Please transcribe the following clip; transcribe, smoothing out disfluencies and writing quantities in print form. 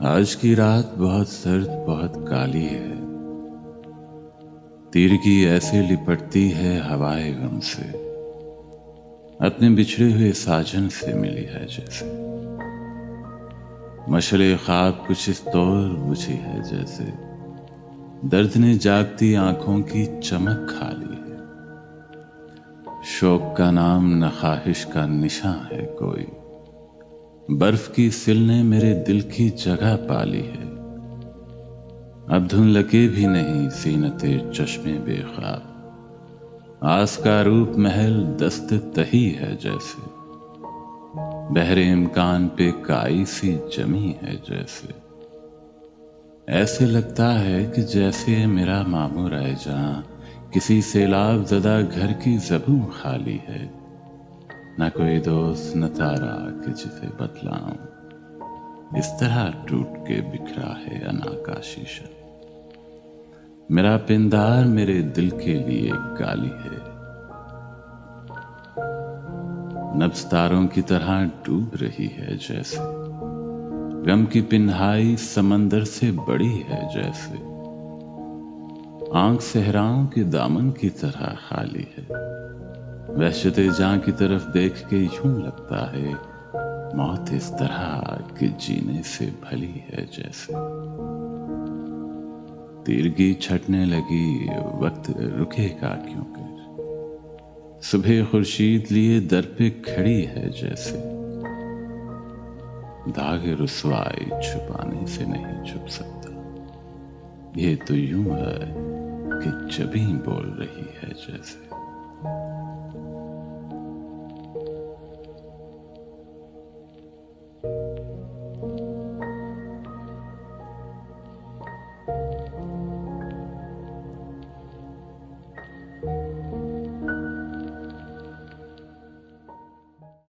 आज की रात बहुत सर्द, बहुत काली है। तीर की ऐसे लिपटती है हवाए गम से, अपने बिछड़े हुए साजन से मिली है जैसे। मशले ख्वाब कुछ इस तौर बुझी है जैसे, दर्द ने जागती आंखों की चमक खा ली है। शौक का नाम न ख्वाहिश का निशां है कोई, बर्फ की सिल ने मेरे दिल की जगह पाली है। अब धुन लगे भी नहीं सीनते चश्मे बेख्वाब, आस का रूप महल दस्त तही है जैसे। बहरे इम्कान पे काई सी जमी है जैसे। ऐसे लगता है कि जैसे मेरा मामूर है जहां किसी सैलाब ज़दा घर की ज़बूं खाली है। न कोई दोस्त न तारा कि जिसे बतलाऊं, इस तरह टूट के बिखरा है अना का शीशा। मेरा पिंदार मेरे दिल के लिए गाली है, नब्ज़ तारों की तरह डूब रही है जैसे। गम की पिन्हाई समंदर से बड़ी है जैसे, आंख सहराओं के दामन की तरह खाली है। वहशते जां की तरफ देख के यूं लगता है मौत इस तरह कि जीने से भली है जैसे। तीरगी छटने लगी, वक्त रुकेगा क्यों कर, सुबह खुर्शीद लिए दर पे खड़ी है जैसे। दाग रुसवाई छुपाने से नहीं छुप सकता, ये तो यूं है कि जबीं बोल रही है जैसे।